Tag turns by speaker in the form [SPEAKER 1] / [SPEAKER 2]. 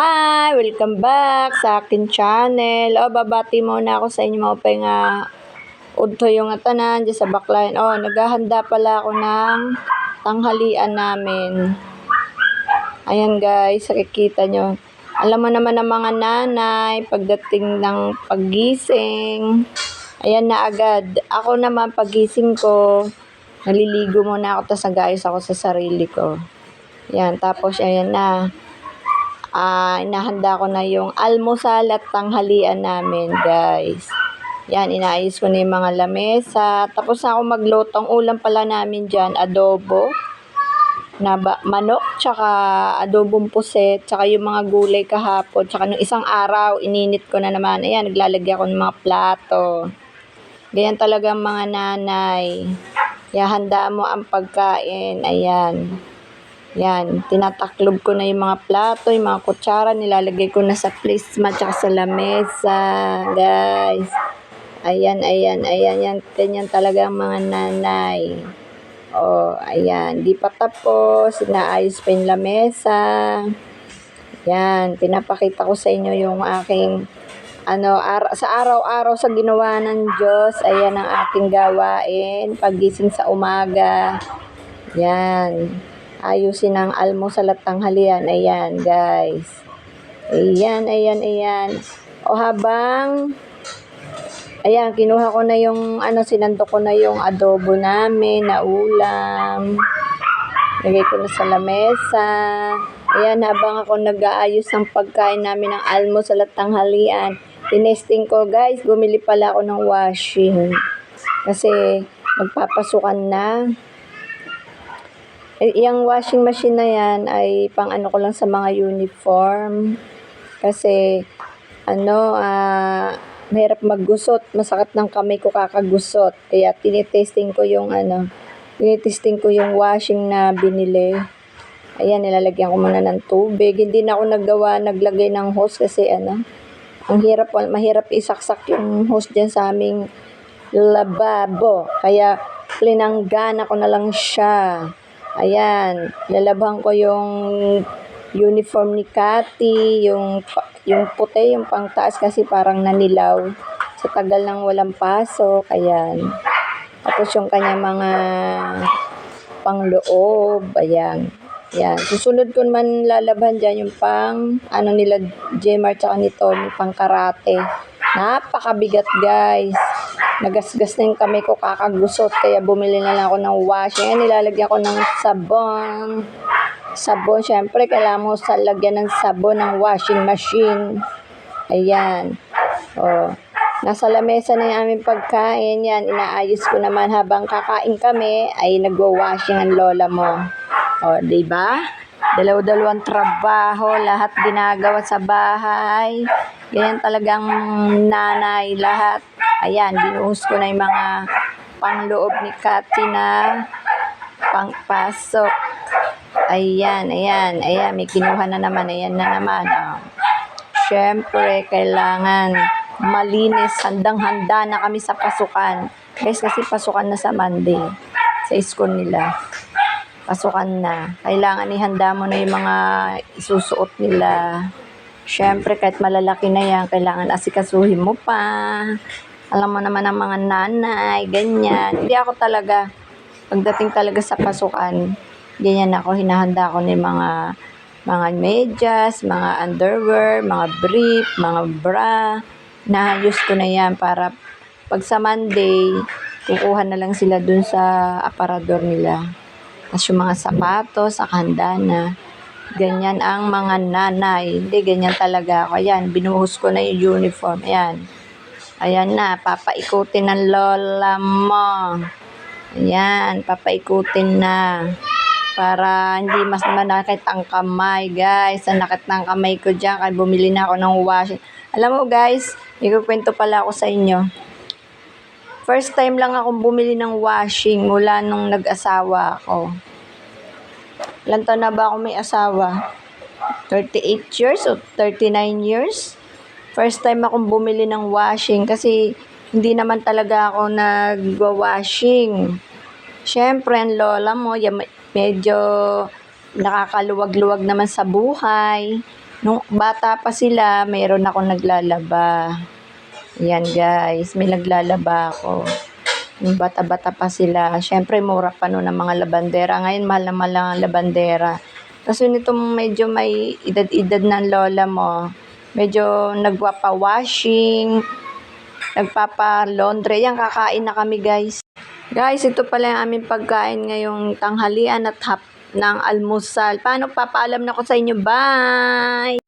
[SPEAKER 1] Hi! Welcome back sa akin channel. Babati muna ako sa inyo mga pay nga udto yung tanan dyan sa baklayan. Naghahanda pala ako ng tanghalian namin. Ayan guys, nakikita nyo. Alam mo naman ng mga nanay, pagdating ng paggising, ayan na agad. Ako naman paggising ko, naliligo muna ako, tapos nag-ayos ako sa sarili ko. Ayan, tapos ayan na. Inahanda ko na yung almusal at tanghalian namin, guys. Yan, inaayos ko na yung mga lamesa. Tapos na ako magluto. Ang ulam pala namin dyan, adobo na manok, tsaka adobong puset, tsaka yung mga gulay kahapon, tsaka nung isang araw, ininit ko na naman. Ayan, naglalagay ako ng mga plato. Ganyan talaga mga nanay. Handa mo ang pagkain. Ayan. Yan, tinataklob ko na yung mga plato, yung mga kutsara, nilalagay ko na sa placemat tsaka sa lamesa, guys. Ayan, yan, ganyan talaga ang mga nanay. Ayan, di pa tapos, inaayos pa yung lamesa. Yan, pinapakita ko sa inyo yung aking, sa araw-araw sa ginawa ng Diyos, ayan ang aking gawain, pagising sa umaga. Yan. Ayusin ang almusal at tanghalian. Ayan, guys. Ayan. Ayan, kinuha ko na yung, sinando ko na yung adobo namin na ulam. Lagay ko na sa lamesa. Ayan, habang ako nag-aayos ng pagkain namin ng almusal at tanghalian, tinesting ko, guys, bumili pala ako ng washing. Kasi, magpapasukan na. Yung washing machine na yan ay pang ko lang sa mga uniform. Kasi, mahirap maggusot. Masakit ng kamay ko kakagusot. Kaya, tinitesting ko yung washing na binili. Ayan, nilalagyan ko muna ng tubig. Hindi na ako naglagay ng hose kasi, mahirap isaksak yung hose dyan sa aming lababo. Kaya, linanggana ko na lang siya. Ayan, lalabhan ko yung uniform ni Cathy, yung puti, yung pangtaas kasi parang nanilaw sa tagal ng walang pasok. Ayan. Tapos yung kanya mga pangloob, ayan. Yan. Susunod ko naman lalabhan dyan yung nila Jemar tsaka ni Tommy, pang karate. Napakabigat, guys. Nagasgas na yung kamay ko kakagusot, kaya bumili na lang ako ng washing. Ayan, nilalagyan ko ng sabon. Sabon, syempre, kailangan mo lagyan ng sabon ng washing machine. Ayan. Nasa lamesa na yung aming pagkain. Yan, inaayos ko naman habang kakain kami, ay nagwa-washing ang lola mo. Diba? Dalaw-dalawang trabaho, lahat ginagawa sa bahay. Ganyan talagang nanay, lahat. Ayan, binuhos ko na yung mga pangloob ni Cathy na pangpasok. Ayan, may kinuha na naman, ayan na naman. Siyempre, kailangan malinis, handang-handa na kami sa pasukan. Guys, kasi pasukan na sa Monday, sa school nila. Pasukan na. Kailangan ihanda mo na yung mga isusuot nila. Siyempre, kahit malalaki na yan, kailangan asikasuhin mo pa. Alam mo naman ang mga nanay, ganyan. Hindi ako talaga, pagdating talaga sa pasukan, ganyan ako, hinahanda ko na yung mga medyas, mga underwear, mga brief, mga bra. Naayos ko na yan para pag sa Monday, kukuha na lang sila dun sa aparador nila. Tapos yung mga sapatos, handa na. Ganyan ang mga nanay. Hindi, ganyan talaga ako. Ayan, binuhos ko na yung uniform. Ayan na, papaikutin ng lola mo. Ayan, papaikutin na. Para hindi mas manakit ang kamay, guys. Ang nakit ng kamay ko dyan, kaya bumili na ako ng washing. Alam mo, guys, ikukwento pala ako sa inyo. First time lang akong bumili ng washing mula nung nag-asawa ako. Ilan taon na ba ako may asawa? 38 years o 39 years? First time akong bumili ng washing kasi hindi naman talaga ako nagwa-washing. Siyempre, ang lola mo, medyo nakakaluwag-luwag naman sa buhay. Nung bata pa sila, mayroon ako naglalaba. Yan guys, may naglalaba ako. Nung bata-bata pa sila, syempre mura pa noon ang mga labandera. Ngayon mahal na mahal ang labandera. Tapos nitong medyo may edad-edad ng lola mo, medyo nagpapa-washing, nagpapa-laundry. Yan, kakain na kami guys. Guys, ito pala yung aming pagkain ngayong tanghalian at ng almusal. Paano, papaalam na ko sa inyo. Bye!